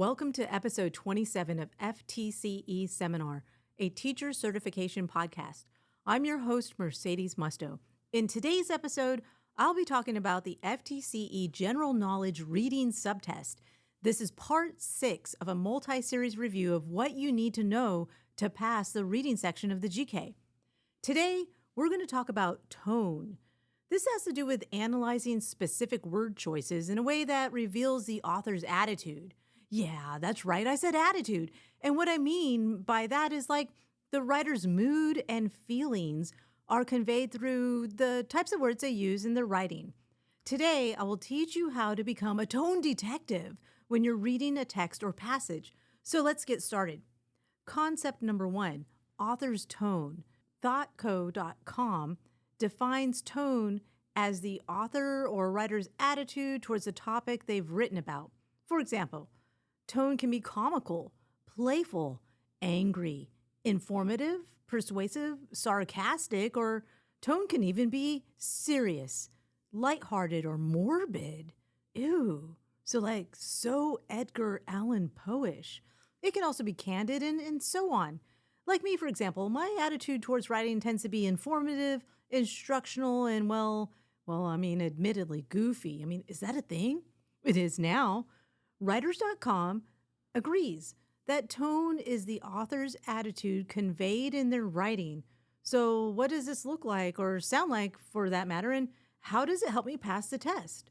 Welcome to episode 27 of FTCE Seminar, a teacher certification podcast. I'm your host, Mercedes Musto. In today's episode, I'll be talking about the FTCE General Knowledge Reading Subtest. This is part 6 of a multi-series review of what you need to know to pass the reading section of the GK. Today, we're going to talk about tone. This has to do with analyzing specific word choices in a way that reveals the author's attitude. Yeah, that's right, I said attitude. And what I mean by that is like the writer's mood and feelings are conveyed through the types of words they use in their writing. Today, I will teach you how to become a tone detective when you're reading a text or passage. So let's get started. Concept number 1, author's tone. ThoughtCo.com defines tone as the author or writer's attitude towards the topic they've written about. For example, tone can be comical, playful, angry, informative, persuasive, sarcastic, or tone can even be serious, lighthearted, or morbid. Ew. So Edgar Allan Poe-ish. It can also be candid and so on. Like me, for example, my attitude towards writing tends to be informative, instructional, and admittedly goofy. Is that a thing? It is now. Writers.com agrees that tone is the author's attitude conveyed in their writing. So what does this look like or sound like for that matter, and how does it help me pass the test?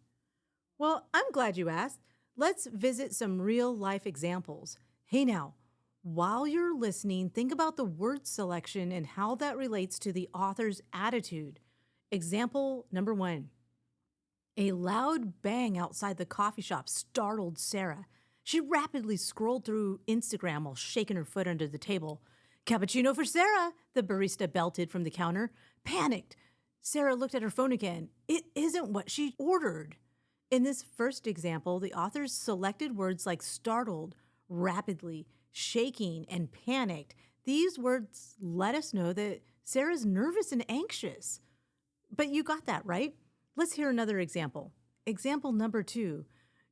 Well, I'm glad you asked. Let's visit some real-life examples. Hey now, while you're listening, think about the word selection and how that relates to the author's attitude. Example number 1. A loud bang outside the coffee shop startled Sarah. She rapidly scrolled through Instagram while shaking her foot under the table. "Cappuccino for Sarah," the barista belted from the counter. Panicked, Sarah looked at her phone again. It isn't what she ordered. In this first example, the authors selected words like startled, rapidly, shaking, and panicked. These words let us know that Sarah's nervous and anxious. But you got that, right? Let's hear another example. Example number 2.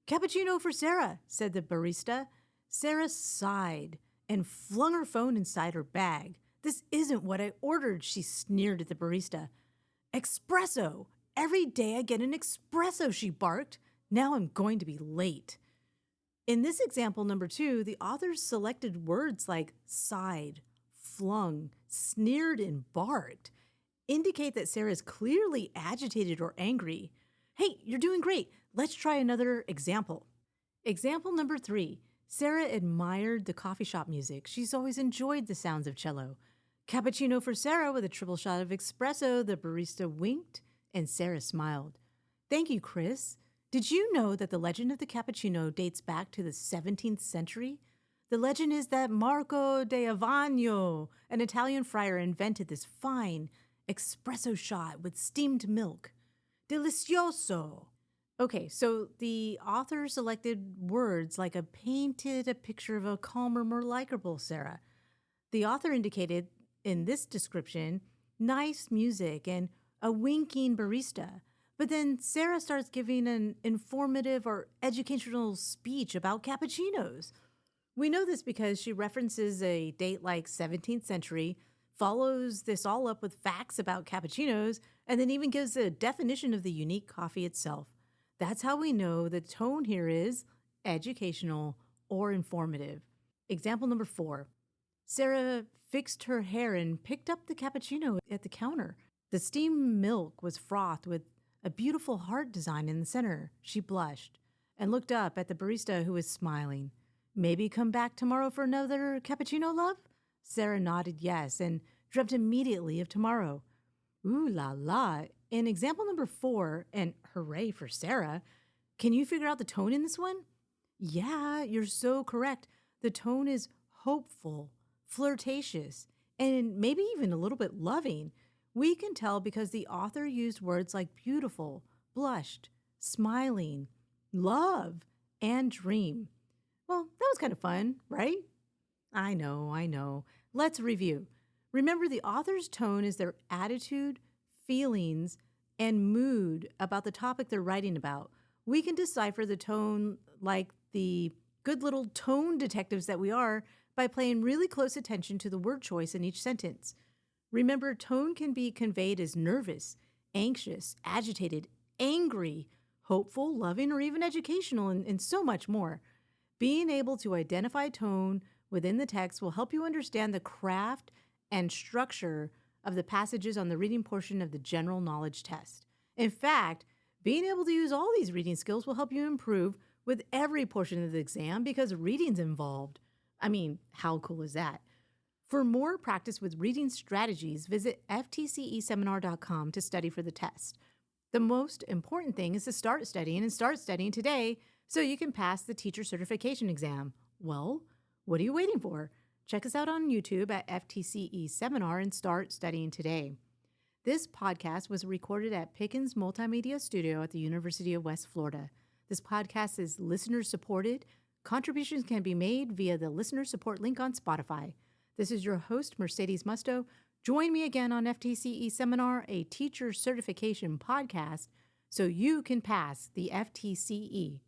"Cappuccino for Sarah," said the barista. Sarah sighed and flung her phone inside her bag. "This isn't what I ordered," she sneered at the barista. "Espresso. Every day I get an espresso," she barked. "Now I'm going to be late." In this example number 2, the authors selected words like sighed, flung, sneered, and barked. Indicate that Sarah is clearly agitated or angry. Hey, you're doing great. Let's try another example. Example number 3. Sarah admired the coffee shop music. She's always enjoyed the sounds of cello. "Cappuccino for Sarah with a triple shot of espresso," the barista winked, and Sarah smiled. "Thank you, Chris. Did you know that the legend of the cappuccino dates back to the 17th century? The legend is that Marco de Avagno, an Italian friar, invented this fine espresso shot with steamed milk. Delicioso." Okay, so the author selected words like painted a picture of a calmer, more likable Sarah. The author indicated in this description nice music and a winking barista. But then Sarah starts giving an informative or educational speech about cappuccinos. We know this because she references a date like 17th century, follows this all up with facts about cappuccinos, and then even gives a definition of the unique coffee itself. That's how we know the tone here is educational or informative. Example number 4. Sarah fixed her hair and picked up the cappuccino at the counter. The steamed milk was frothed with a beautiful heart design in the center. She blushed and looked up at the barista who was smiling. "Maybe come back tomorrow for another cappuccino, love?" Sarah nodded yes and dreamt immediately of tomorrow. Ooh la la. In example number 4, and hooray for Sarah, can you figure out the tone in this one? Yeah, you're so correct. The tone is hopeful, flirtatious, and maybe even a little bit loving. We can tell because the author used words like beautiful, blushed, smiling, love, and dream. Well, that was kind of fun, right? I know. Let's review. Remember, the author's tone is their attitude, feelings, and mood about the topic they're writing about. We can decipher the tone like the good little tone detectives that we are by paying really close attention to the word choice in each sentence. Remember, tone can be conveyed as nervous, anxious, agitated, angry, hopeful, loving, or even educational, and so much more. Being able to identify tone within the text will help you understand the craft and structure of the passages on the reading portion of the general knowledge test. In fact, being able to use all these reading skills will help you improve with every portion of the exam because reading's involved. I mean, how cool is that? For more practice with reading strategies, visit ftceseminar.com to study for the test. The most important thing is to start studying and start studying today so you can pass the teacher certification exam. Well, what are you waiting for? Check us out on YouTube at FTCE Seminar and start studying today. This podcast was recorded at Pickens Multimedia Studio at the University of West Florida. This podcast is listener supported. Contributions can be made via the listener support link on Spotify. This is your host, Mercedes Musto. Join me again on FTCE Seminar, a teacher certification podcast, so you can pass the FTCE